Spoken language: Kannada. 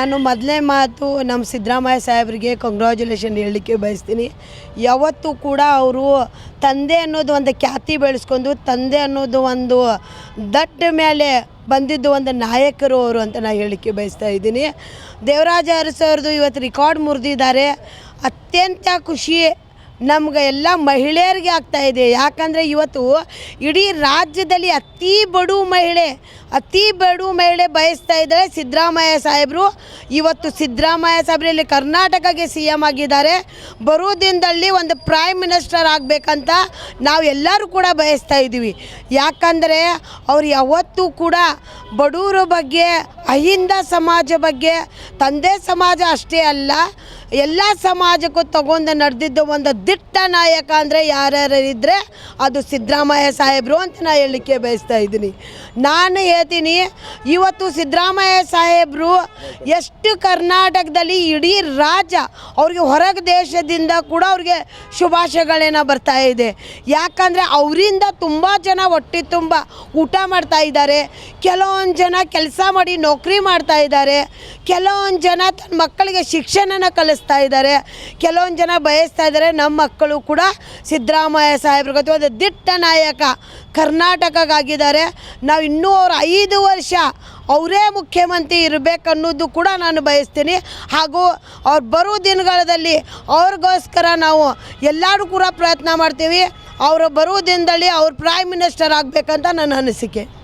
ನಾನು ಮೊದಲನೇ ಮಾತು ನಮ್ಮ ಸಿದ್ದರಾಮಯ್ಯ ಸಾಹೇಬರಿಗೆ ಕಂಗ್ರ್ಯಾಚುಲೇಷನ್ ಹೇಳಲಿಕ್ಕೆ ಬಯಸ್ತೀನಿ. ಯಾವತ್ತೂ ಕೂಡ ಅವರು ತಂದೆ ಅನ್ನೋದು ಒಂದು ಖ್ಯಾತಿ ಬೆಳೆಸ್ಕೊಂಡು ತಂದೆ ಅನ್ನೋದು ಒಂದು ದಟ್ಟ ಮೇಲೆ ಬಂದಿದ್ದು ಒಂದು ನಾಯಕರು ಅವರು ಅಂತ ನಾನು ಹೇಳಲಿಕ್ಕೆ ಬಯಸ್ತಾ ಇದ್ದೀನಿ. ದೇವರಾಜ ಅರಸು ಅವ್ರದ್ದು ಇವತ್ತು ರೆಕಾರ್ಡ್ ಮುರಿದಿದ್ದಾರೆ. ಅತ್ಯಂತ ಖುಷಿ ನಮ್ಗೆ ಎಲ್ಲ ಮಹಿಳೆಯರಿಗೆ ಆಗ್ತಾಯಿದೆ. ಯಾಕಂದರೆ ಇವತ್ತು ಇಡೀ ರಾಜ್ಯದಲ್ಲಿ ಅತಿ ಬಡ ಮಹಿಳೆ ಬಯಸ್ತಾ ಇದ್ದಾರೆ ಸಿದ್ದರಾಮಯ್ಯ ಸಾಹೇಬರು. ಇವತ್ತು ಸಿದ್ದರಾಮಯ್ಯ ಸಾಹೇಬರಲ್ಲಿ ಕರ್ನಾಟಕಕ್ಕೆ CM ಆಗಿದ್ದಾರೆ. ಬರೋ ದಿನದಲ್ಲಿ ಒಂದು ಪ್ರೈಮ್ ಮಿನಿಸ್ಟರ್ ಆಗಬೇಕಂತ ನಾವು ಎಲ್ಲರೂ ಕೂಡ ಬಯಸ್ತಾ ಇದ್ದೀವಿ. ಯಾಕಂದರೆ ಅವ್ರು ಯಾವತ್ತೂ ಕೂಡ ಬಡವರ ಬಗ್ಗೆ, ಅಹಿಂದ ಸಮಾಜ ಬಗ್ಗೆ, ತಂದೆ ಸಮಾಜ ಅಷ್ಟೇ ಅಲ್ಲ ಎಲ್ಲ ಸಮಾಜಕ್ಕೂ ತಗೊಂಡು ನಡೆದಿದ್ದು ಒಂದು ದಿಟ್ಟ ನಾಯಕ ಅಂದರೆ ಯಾರ್ಯಾರಿದ್ದರೆ ಅದು ಸಿದ್ದರಾಮಯ್ಯ ಸಾಹೇಬರು ಅಂತ ನಾನು ಹೇಳಲಿಕ್ಕೆ ಬಯಸ್ತಾ ಇದ್ದೀನಿ. ನಾನು ಹೇಳ್ತೀನಿ, ಇವತ್ತು ಸಿದ್ದರಾಮಯ್ಯ ಸಾಹೇಬರು ಎಷ್ಟು ಕರ್ನಾಟಕದಲ್ಲಿ ಇಡೀ ರಾಜ್ಯ ಅವ್ರಿಗೆ ಹೊರಗೆ ದೇಶದಿಂದ ಕೂಡ ಅವ್ರಿಗೆ ಶುಭಾಶಯಗಳೇನೋ ಬರ್ತಾ ಇದೆ. ಯಾಕಂದರೆ ಅವರಿಂದ ತುಂಬ ಜನ ಹೊಟ್ಟೆ ತುಂಬ ಊಟ ಮಾಡ್ತಾ ಇದ್ದಾರೆ. ಕೆಲವೊಂದು ಜನ ಕೆಲಸ ಮಾಡಿ ನೌಕರಿ ಮಾಡ್ತಾ ಇದ್ದಾರೆ. ಕೆಲವೊಂದು ಜನ ತನ್ನ ಮಕ್ಕಳಿಗೆ ಶಿಕ್ಷಣನ ಕಲಿಸ್ತಾ ಇದ್ದಾರೆ. ಕೆಲವೊಂದು ಜನ ಬಯಸ್ತಾ ಇದ್ದಾರೆ ನಮ್ಮ ಮಕ್ಕಳು ಕೂಡ ಸಿದ್ದರಾಮಯ್ಯ ಸಾಹೇಬ್ರಿಗೆ ಒಂದು ದಿಟ್ಟ ನಾಯಕ ಕರ್ನಾಟಕಕ್ಕಾಗಿದ್ದಾರೆ. ನಾವು ಇನ್ನೂ ಅವ್ರು 5 ವರ್ಷ ಅವರೇ ಮುಖ್ಯಮಂತ್ರಿ ಇರಬೇಕನ್ನೋದು ಕೂಡ ನಾನು ಬಯಸ್ತೀನಿ. ಹಾಗೂ ಅವ್ರು ಬರೋ ದಿನಗಳಲ್ಲಿ ಅವ್ರಿಗೋಸ್ಕರ ನಾವು ಎಲ್ಲರೂ ಕೂಡ ಪ್ರಯತ್ನ ಮಾಡ್ತೀವಿ. ಅವರು ಬರೋ ದಿನದಲ್ಲಿ ಅವ್ರು ಪ್ರೈಮ್ ಮಿನಿಸ್ಟರ್ ಆಗಬೇಕಂತ ನನ್ನ ಅನಿಸಿಕೆ.